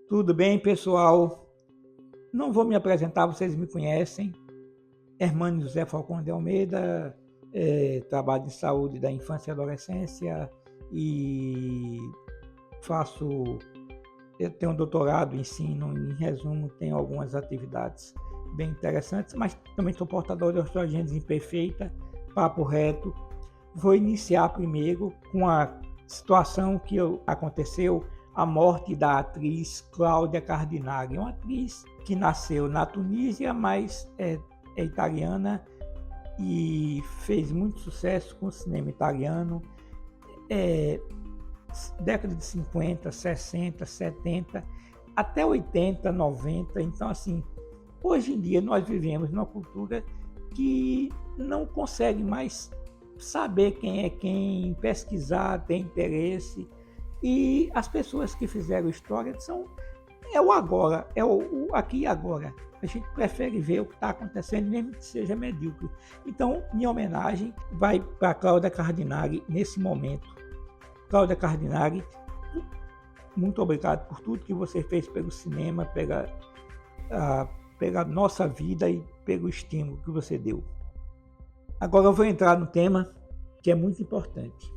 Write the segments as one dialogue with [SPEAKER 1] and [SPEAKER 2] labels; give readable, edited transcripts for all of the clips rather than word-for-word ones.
[SPEAKER 1] Tudo bem, pessoal? Não vou me apresentar, vocês me conhecem. Hermânio José Falcão de Almeida, trabalho em saúde da infância e adolescência e faço, eu tenho um doutorado em ensino, em resumo, tenho algumas atividades bem interessantes, mas também sou portador de osteogênese imperfeita, papo reto. Vou iniciar primeiro com a situação que aconteceu, a morte da atriz Cláudia Cardinale, uma atriz que nasceu na Tunísia, mas é italiana e fez muito sucesso com o cinema italiano. Década de 50, 60, 70, até 80, 90. Então, assim, hoje em dia nós vivemos numa cultura que não consegue mais saber quem é quem, pesquisar, ter interesse. E as pessoas que fizeram história é o agora, é o aqui e agora. A gente prefere ver o que está acontecendo, mesmo que seja medíocre. Então, minha homenagem vai para Cláudia Cardinale nesse momento. Cláudia Cardinale, muito obrigado por tudo que você fez pelo cinema, pela nossa vida e pelo estímulo que você deu. Agora eu vou entrar no tema que é muito importante.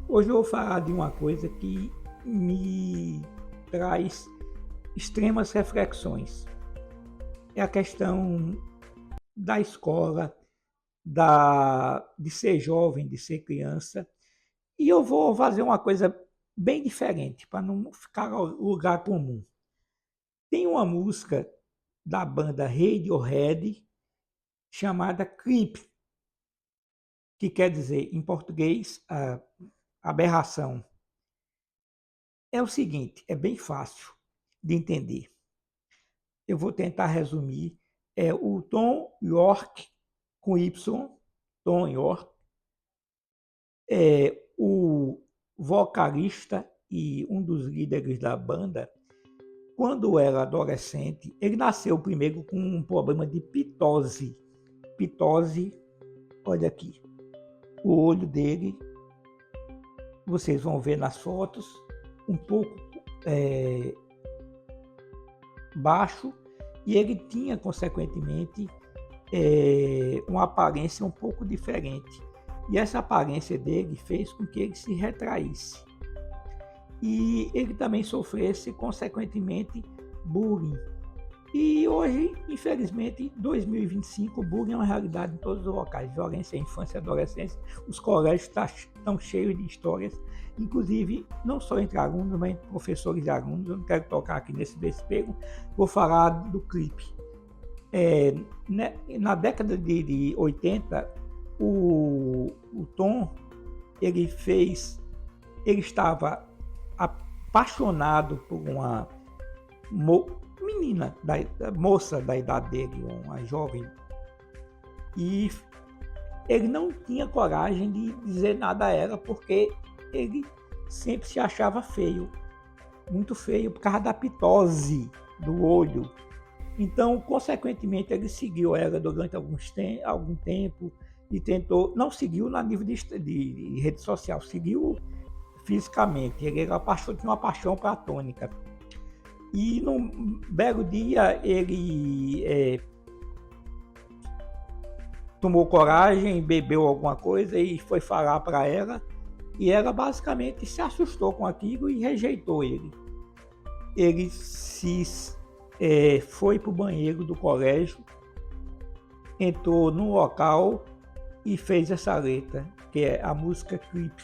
[SPEAKER 1] Hoje eu vou falar de uma coisa que me traz extremas reflexões. É a questão da escola, de ser jovem, de ser criança. E eu vou fazer uma coisa bem diferente, para não ficar no lugar comum. Tem uma música da banda Radiohead chamada Creep, que quer dizer, em português, aberração. É o seguinte, é bem fácil de entender. Eu vou tentar resumir. É o Thom Yorke, com Y, Thom Yorke, é o vocalista e um dos líderes da banda. Quando era adolescente, ele nasceu primeiro com um problema de pitose. Pitose, olha aqui, o olho dele, vocês vão ver nas fotos, um pouco baixo, e ele tinha, consequentemente, uma aparência um pouco diferente. E essa aparência dele fez com que ele se retraísse. E ele também sofresse, consequentemente, bullying. E hoje, infelizmente, em 2025, o bullying é uma realidade em todos os locais. Violência, infância e adolescência. Os colégios estão cheios de histórias, inclusive não só entre alunos, mas entre professores e alunos. Eu não quero tocar aqui nesse despego, vou falar do clipe. Na década de 80, o Thom, ele estava apaixonado por uma menina, moça da idade dele, uma jovem, e ele não tinha coragem de dizer nada a ela, porque ele sempre se achava feio, muito feio, por causa da pitose do olho. Então, consequentemente, ele seguiu ela durante algum tempo e tentou, não seguiu na nível de rede social, seguiu fisicamente. Ele tinha uma paixão platônica. E num belo dia ele tomou coragem, bebeu alguma coisa e foi falar para ela. E ela basicamente se assustou com aquilo e rejeitou ele. Ele foi para o banheiro do colégio, entrou no local e fez essa letra, que é a música Creep.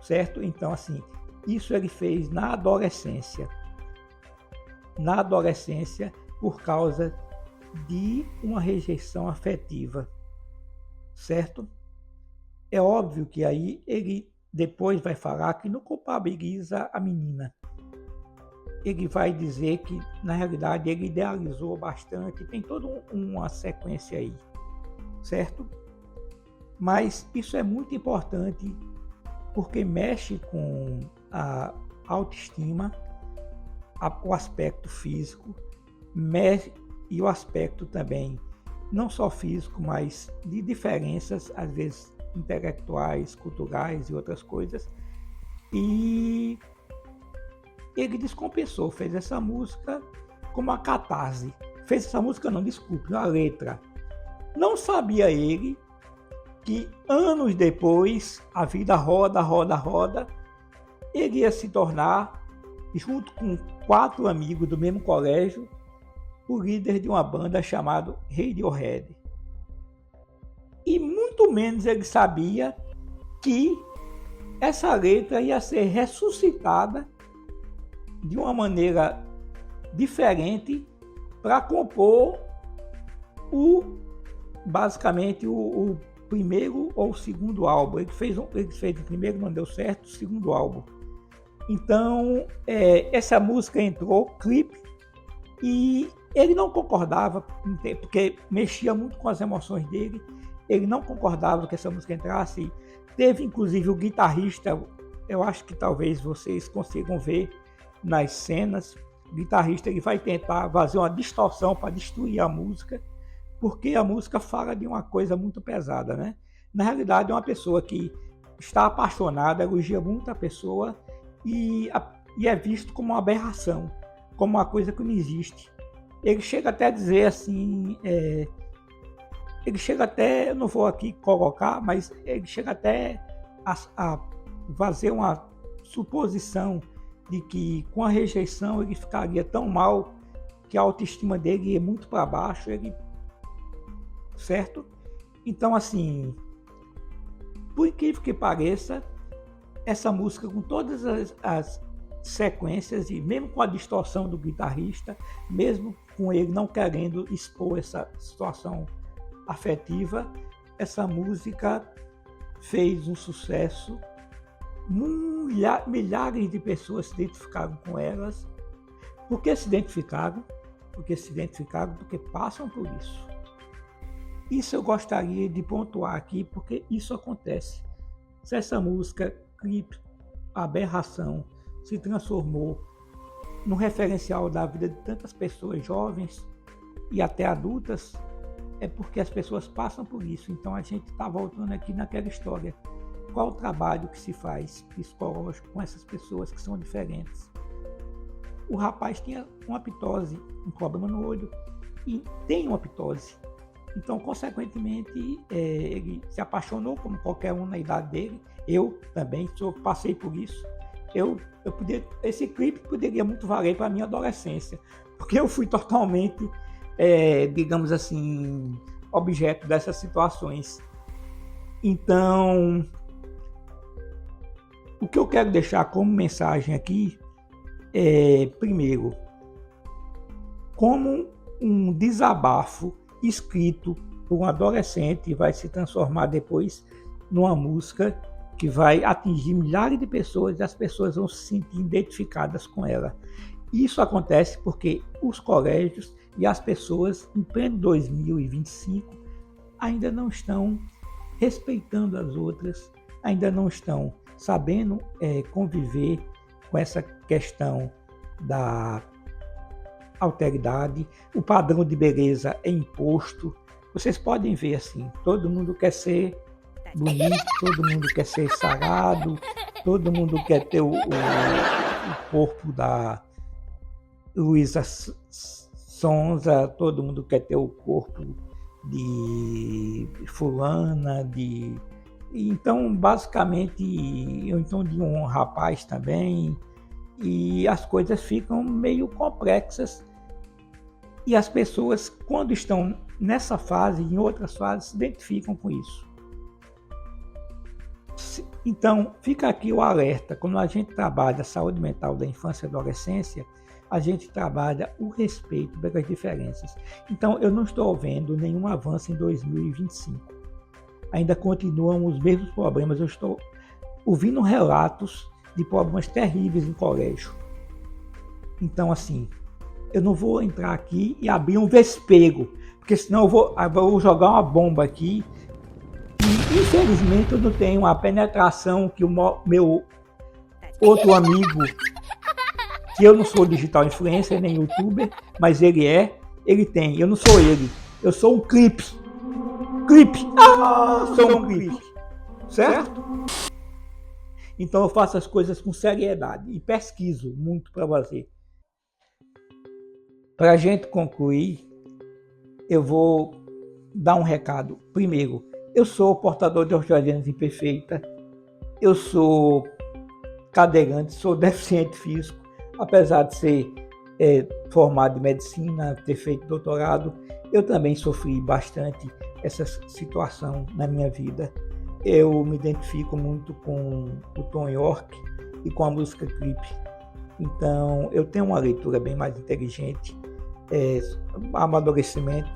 [SPEAKER 1] Certo? Então, assim, isso ele fez na adolescência. Por causa de uma rejeição afetiva, certo? É óbvio que aí ele depois vai falar que não culpabiliza a menina. Ele vai dizer que, na realidade, ele idealizou bastante, tem toda uma sequência aí, certo? Mas isso é muito importante porque mexe com a autoestima, o aspecto físico e o aspecto também, não só físico, mas de diferenças, às vezes intelectuais, culturais e outras coisas. E ele descompensou, fez essa música como uma catarse. Fez essa música não, desculpe, a letra. Não sabia ele que anos depois, a vida roda, roda, roda, ele ia se tornar, junto com 4 amigos do mesmo colégio, o líder de uma banda chamada Radiohead. E muito menos ele sabia que essa letra ia ser ressuscitada de uma diferente para compor basicamente o primeiro ou o segundo álbum. Ele fez o primeiro, não deu certo, o segundo álbum. Então, essa música entrou, clipe, e ele não concordava, porque mexia muito com as emoções dele, ele não concordava que essa música entrasse. Teve inclusive o guitarrista, eu acho que talvez vocês consigam ver nas cenas, o guitarrista ele vai tentar fazer uma distorção para destruir a música, porque a música fala de uma coisa muito pesada, né? Na realidade é uma pessoa que está apaixonada, elogia muito a pessoa e é visto como uma aberração, como uma coisa que não existe. Ele chega até a dizer assim, eu não vou aqui colocar, mas ele chega até a fazer uma suposição de que com a rejeição ele ficaria tão mal que a autoestima dele ia muito para baixo, certo? Então, assim, por incrível que pareça, essa música com todas as sequências e mesmo com a distorção do guitarrista, mesmo com ele não querendo expor essa situação afetiva, essa música fez um sucesso. Milhares de pessoas se identificaram com elas. Por que se identificaram? Porque passam por isso. Isso eu gostaria de pontuar aqui, porque isso acontece. Se essa música, clipe, Aberração, se transformou num referencial da vida de tantas pessoas jovens e até adultas, é porque as pessoas passam por isso. Então a gente está voltando aqui naquela história. Qual o trabalho que se faz psicológico com essas pessoas que são diferentes? O rapaz tinha uma ptose, um problema no olho, e tem uma ptose. Então, consequentemente, ele se apaixonou como qualquer um na idade dele. Eu também passei por isso. Esse clipe poderia muito valer para a minha adolescência, porque eu fui totalmente, digamos assim, objeto dessas situações. Então, o que eu quero deixar como mensagem aqui é, primeiro, como um desabafo escrito por um adolescente vai se transformar depois numa música que vai atingir milhares de pessoas e as pessoas vão se sentir identificadas com ela. Isso acontece porque os colégios e as pessoas em pleno 2025 ainda não estão respeitando as outras, ainda não estão sabendo conviver com essa questão da alteridade. O padrão de beleza é imposto. Vocês podem ver assim, todo mundo quer ser bonito, todo mundo quer ser sarado, todo mundo quer ter o corpo da Luísa Sonza, todo mundo quer ter o corpo de fulana, então basicamente, então de um rapaz também, e as coisas ficam meio complexas e as pessoas, quando estão nessa fase, em outras fases, se identificam com isso. Então, fica aqui o alerta, quando a gente trabalha a saúde mental da infância e adolescência, a gente trabalha o respeito pelas diferenças. Então, eu não estou vendo nenhum avanço em 2025. Ainda continuam os mesmos problemas, eu estou ouvindo relatos de problemas terríveis em colégio. Então, assim, eu não vou entrar aqui e abrir um vespeiro, porque senão eu vou jogar uma bomba aqui. E, infelizmente, eu não tenho a penetração que o meu outro amigo, que eu não sou digital influencer nem youtuber, mas ele tem. Eu não sou ele, eu sou um clipe. Sou um clipe, certo? Então eu faço as coisas com seriedade e pesquiso muito para fazer. Para a gente concluir, eu vou dar um recado. Primeiro, eu sou portador de ortogênese imperfeita, eu sou cadeirante, sou deficiente físico, apesar de ser formado em medicina, ter feito doutorado, eu também sofri bastante essa situação na minha vida. Eu me identifico muito com o Tom York e com a música Creep. Então, eu tenho uma leitura bem mais inteligente, amadurecimento,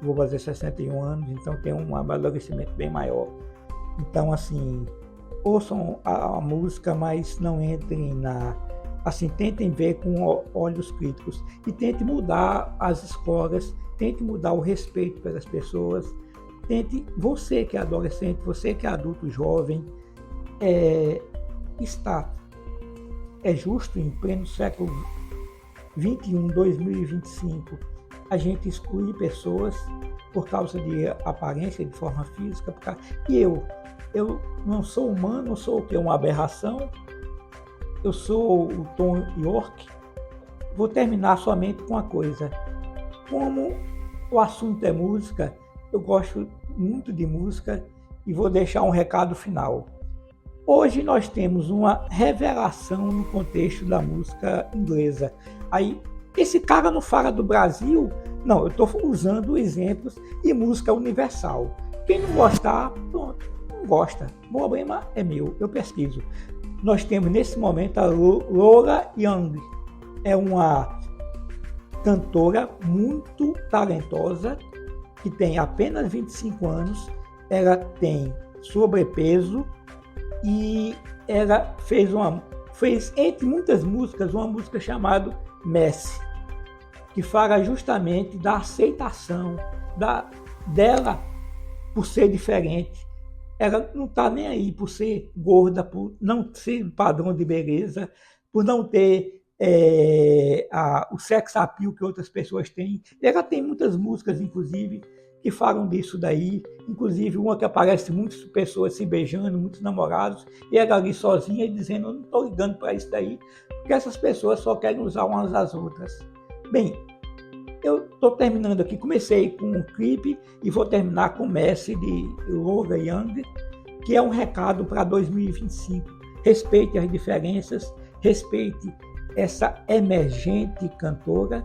[SPEAKER 1] vou fazer 61 anos, então tenho um amadurecimento bem maior. Então, assim, ouçam a música, mas não entrem assim, tentem ver com olhos críticos e tentem mudar as escolas, tentem mudar o respeito pelas pessoas, tente, você que é adolescente, você que é adulto jovem, é justo em pleno século 21, 2025, a gente excluir pessoas por causa de aparência, de forma física, e eu não sou humano, eu sou o quê? Uma aberração? Eu sou o Tom York. Vou terminar somente com uma coisa. Como o assunto é música, eu gosto muito de música e vou deixar um recado final. Hoje nós temos uma revelação no contexto da música inglesa. Aí, esse cara não fala do Brasil? Não, eu estou usando exemplos de música universal. Quem não gostar, pronto, não gosta. O problema é meu, eu pesquiso. Nós temos nesse momento a Laura Young. É uma cantora muito talentosa, que tem apenas 25 anos, ela tem sobrepeso e ela fez entre muitas músicas, uma música chamada Messi, que fala justamente da aceitação dela por ser diferente. Ela não está nem aí por ser gorda, por não ser padrão de beleza, por não ter o sex appeal que outras pessoas têm. Ela tem muitas músicas, inclusive, que falam disso daí, inclusive uma que aparece muitas pessoas se beijando, muitos namorados, e ela ali sozinha e dizendo, eu não estou ligando para isso daí, porque essas pessoas só querem usar umas às outras. Bem, eu estou terminando aqui, comecei com um clipe e vou terminar com Messi de Laura Young, que é um recado para 2025. Respeite as diferenças, respeite essa emergente cantora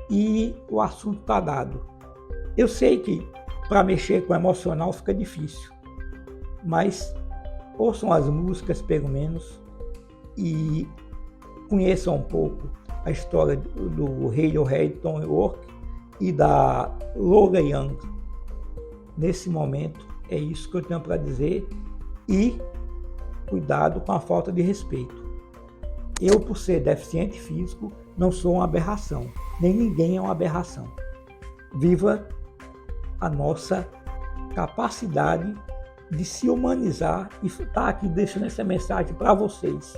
[SPEAKER 1] e o assunto está dado. Eu sei que para mexer com o emocional fica difícil, mas ouçam as músicas pelo menos e conheçam um pouco a história do Radiohead, Tom York e da Laura Young. Nesse momento é isso que eu tenho para dizer e cuidado com a falta de respeito. Eu, por ser deficiente físico, não sou uma aberração, nem ninguém é uma aberração. Viva a nossa capacidade de se humanizar e estar aqui deixando essa mensagem para vocês.